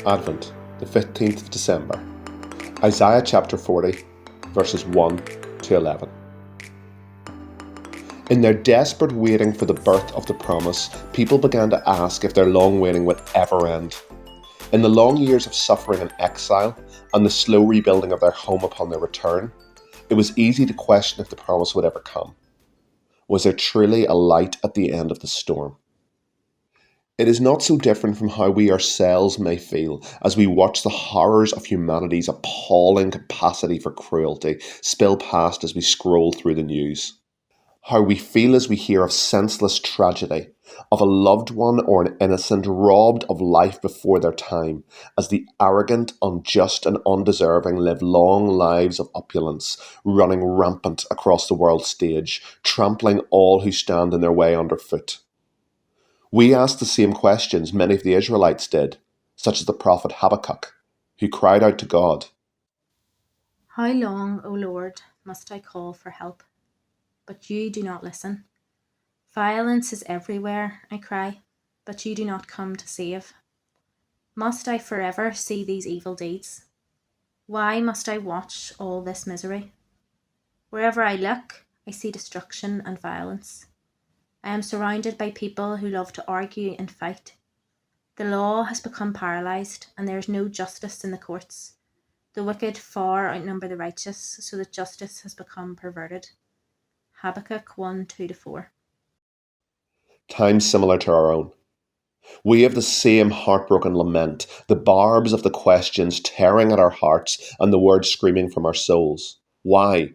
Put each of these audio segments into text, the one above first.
Advent, the 15th of December. Isaiah chapter 40, verses 1 to 11. In their desperate waiting for the birth of the promise, people began to ask if their long waiting would ever end. In the long years of suffering and exile, and the slow rebuilding of their home upon their return, it was easy to question if the promise would ever come. Was there truly a light at the end of the storm? It is not so different from how we ourselves may feel as we watch the horrors of humanity's appalling capacity for cruelty spill past as we scroll through the news. How we feel as we hear of senseless tragedy, of a loved one or an innocent robbed of life before their time, as the arrogant, unjust and undeserving live long lives of opulence, running rampant across the world stage, trampling all who stand in their way underfoot. We ask the same questions many of the Israelites did, such as the prophet Habakkuk, who cried out to God, How long, O Lord, must I call for help? But you do not listen. Violence is everywhere, I cry, but you do not come to save. Must I forever see these evil deeds? Why must I watch all this misery? Wherever I look, I see destruction and violence. I am surrounded by people who love to argue and fight. The law has become paralysed, and there is no justice in the courts. The wicked far outnumber the righteous, so that justice has become perverted. Habakkuk 1:2-4. times similar to our own. We have the same heartbroken lament, the barbs of the questions tearing at our hearts and the words screaming from our souls. Why?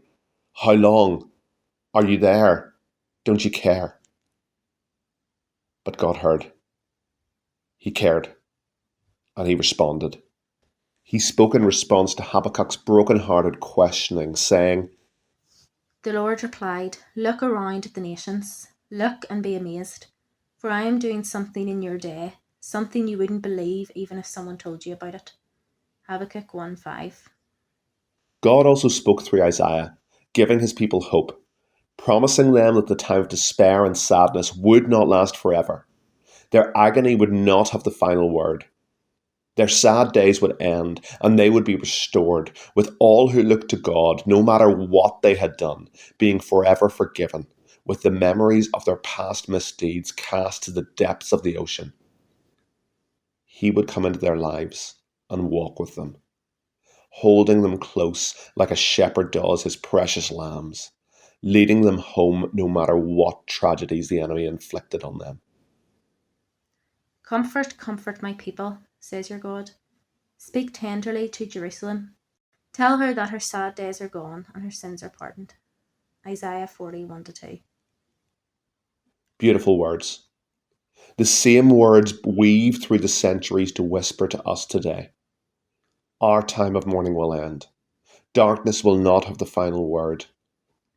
How long? Are you there? Don't you care? But God heard. He cared. And he responded. He spoke in response to Habakkuk's broken-hearted questioning, saying, The Lord replied, Look around at the nations. Look and be amazed. For I am doing something in your day, something you wouldn't believe even if someone told you about it. Habakkuk 1:5. God also spoke through Isaiah, giving his people hope, promising them that the time of despair and sadness would not last forever. Their agony would not have the final word. Their sad days would end, and they would be restored, with all who looked to God, no matter what they had done, being forever forgiven, with the memories of their past misdeeds cast to the depths of the ocean. He would come into their lives and walk with them, holding them close like a shepherd does his precious lambs, leading them home no matter what tragedies the enemy inflicted on them. Comfort, comfort my people, says your God. Speak tenderly to Jerusalem. Tell her that her sad days are gone and her sins are pardoned. Isaiah 40:1-2. Beautiful words. The same words weave through the centuries to whisper to us today. Our time of mourning will end. Darkness will not have the final word.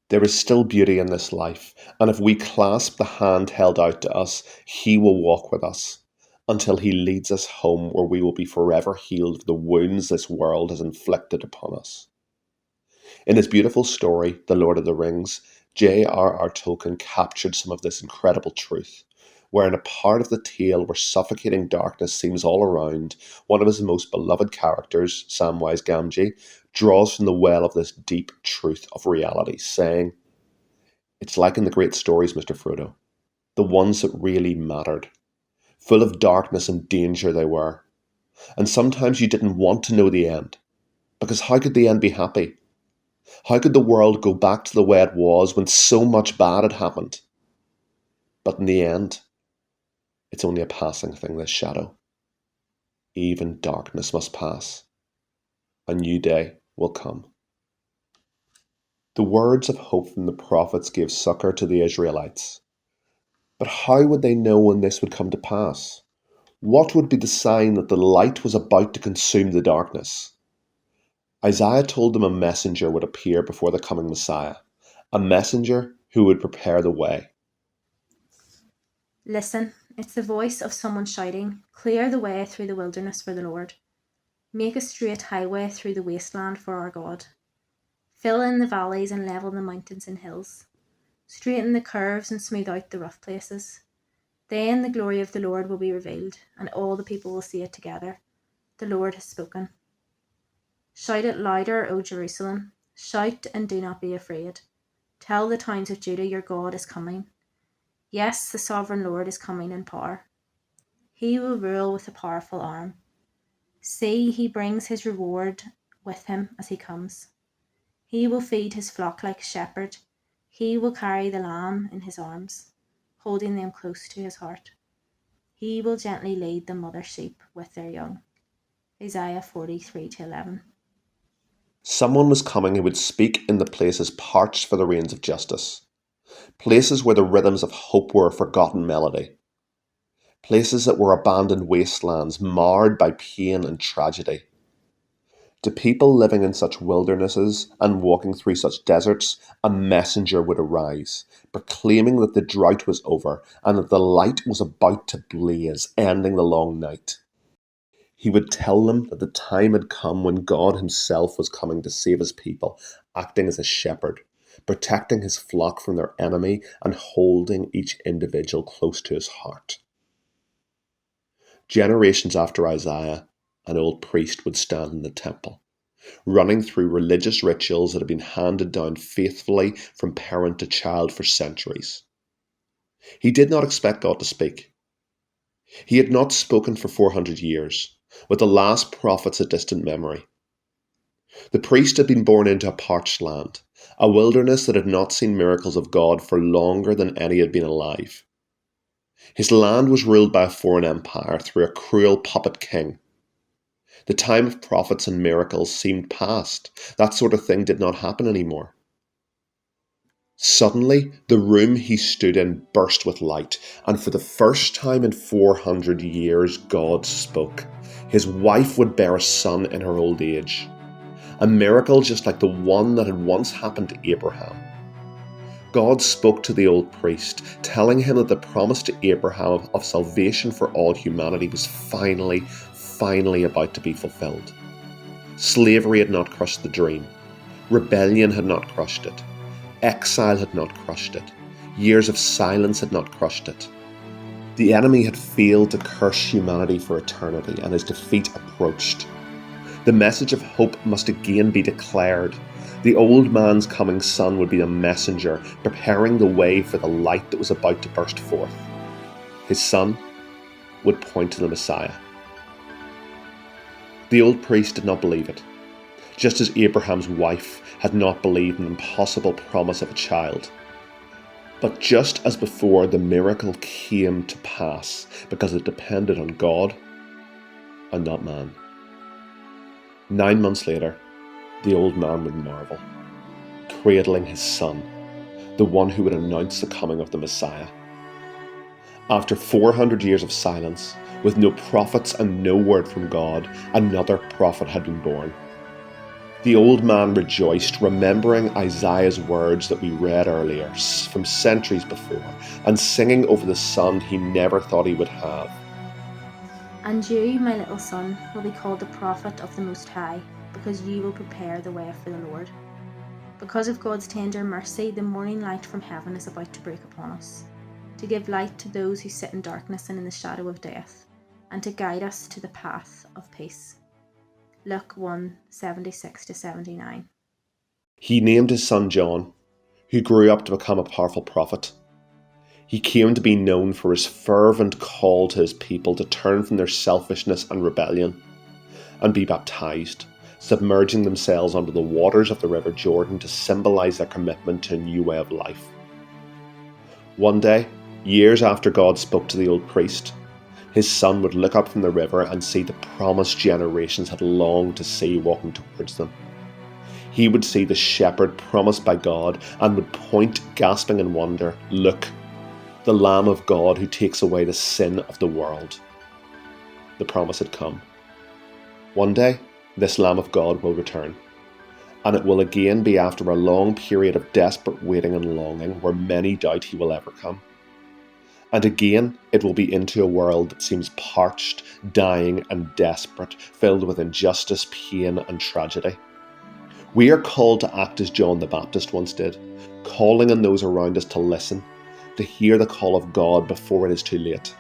There is still beauty in this life, and if we clasp the hand held out to us, He will walk with us until He leads us home where we will be forever healed of the wounds this world has inflicted upon us. In his beautiful story, The Lord of the Rings, J.R.R. Tolkien captured some of this incredible truth, where in a part of the tale where suffocating darkness seems all around, one of his most beloved characters, Samwise Gamgee, draws from the well of this deep truth of reality, saying, "It's like in the great stories, Mr. Frodo, the ones that really mattered. Full of darkness and danger they were. And sometimes you didn't want to know the end, because how could the end be happy? How could the world go back to the way it was when so much bad had happened? But in the end, it's only a passing thing, this shadow. Even darkness must pass. A new day will come." The words of hope from the prophets gave succor to the Israelites. But how would they know when this would come to pass? What would be the sign that the light was about to consume the darkness? Isaiah told them a messenger would appear before the coming Messiah, a messenger who would prepare the way. Listen, it's the voice of someone shouting, Clear the way through the wilderness for the Lord. Make a straight highway through the wasteland for our God. Fill in the valleys and level the mountains and hills. Straighten the curves and smooth out the rough places. Then the glory of the Lord will be revealed, and all the people will see it together. The Lord has spoken. Shout it louder, O Jerusalem. Shout and do not be afraid. Tell the towns of Judah, your God is coming. Yes, the sovereign Lord is coming in power. He will rule with a powerful arm. See, he brings his reward with him as he comes. He will feed his flock like a shepherd. He will carry the lamb in his arms, holding them close to his heart. He will gently lead the mother sheep with their young. Isaiah 43-11. Someone was coming who would speak in the places parched for the rains of justice, places where the rhythms of hope were a forgotten melody, places that were abandoned wastelands marred by pain and tragedy. To people living in such wildernesses and walking through such deserts, a messenger would arise, proclaiming that the drought was over and that the light was about to blaze, ending the long night. He would tell them that the time had come when God himself was coming to save his people, acting as a shepherd, protecting his flock from their enemy and holding each individual close to his heart. Generations after Isaiah, an old priest would stand in the temple, running through religious rituals that had been handed down faithfully from parent to child for centuries. He did not expect God to speak. He had not spoken for 400 years, with the last prophets a distant memory. The priest had been born into a parched land, a wilderness that had not seen miracles of God for longer than any had been alive. His land was ruled by a foreign empire through a cruel puppet king. The time of prophets and miracles seemed past. That sort of thing did not happen anymore. Suddenly, the room he stood in burst with light, and for the first time in 400 years, God spoke. His wife would bear a son in her old age. A miracle just like the one that had once happened to Abraham. God spoke to the old priest, telling him that the promise to Abraham of salvation for all humanity was finally about to be fulfilled. Slavery had not crushed the dream. Rebellion had not crushed it. Exile had not crushed it. Years of silence had not crushed it. The enemy had failed to curse humanity for eternity, and his defeat approached. The message of hope must again be declared. The old man's coming son would be a messenger, preparing the way for the light that was about to burst forth. His son would point to the Messiah. The old priest did not believe it, just as Abraham's wife had not believed in the impossible promise of a child. But just as before, the miracle came to pass because it depended on God and not man. 9 months later, the old man would marvel, cradling his son, the one who would announce the coming of the Messiah. After 400 years of silence, with no prophets and no word from God, another prophet had been born. The old man rejoiced, remembering Isaiah's words that we read earlier from centuries before, and singing over the son he never thought he would have. And you, my little son, will be called the prophet of the Most High, because you will prepare the way for the Lord. Because of God's tender mercy, the morning light from heaven is about to break upon us, to give light to those who sit in darkness and in the shadow of death, and to guide us to the path of peace. Luke 1:76-79. He named his son John, who grew up to become a powerful prophet. He came to be known for his fervent call to his people to turn from their selfishness and rebellion and be baptized, submerging themselves under the waters of the River Jordan to symbolize their commitment to a new way of life. One day, years after God spoke to the old priest, his son would look up from the river and see the promised generations had longed to see walking towards them. He would see the shepherd promised by God and would point, gasping in wonder, "Look, the Lamb of God who takes away the sin of the world." The promise had come. One day, this Lamb of God will return, and it will again be after a long period of desperate waiting and longing where many doubt he will ever come. And again, it will be into a world that seems parched, dying and desperate, filled with injustice, pain and tragedy. We are called to act as John the Baptist once did, calling on those around us to listen, to hear the call of God before it is too late.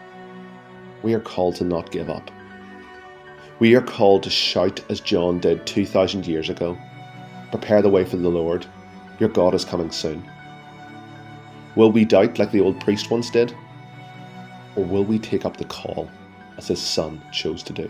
We are called to not give up. We are called to shout as John did 2,000 years ago. Prepare the way for the Lord. Your God is coming soon. Will we doubt like the old priest once did? Or will we take up the call as his son chose to do?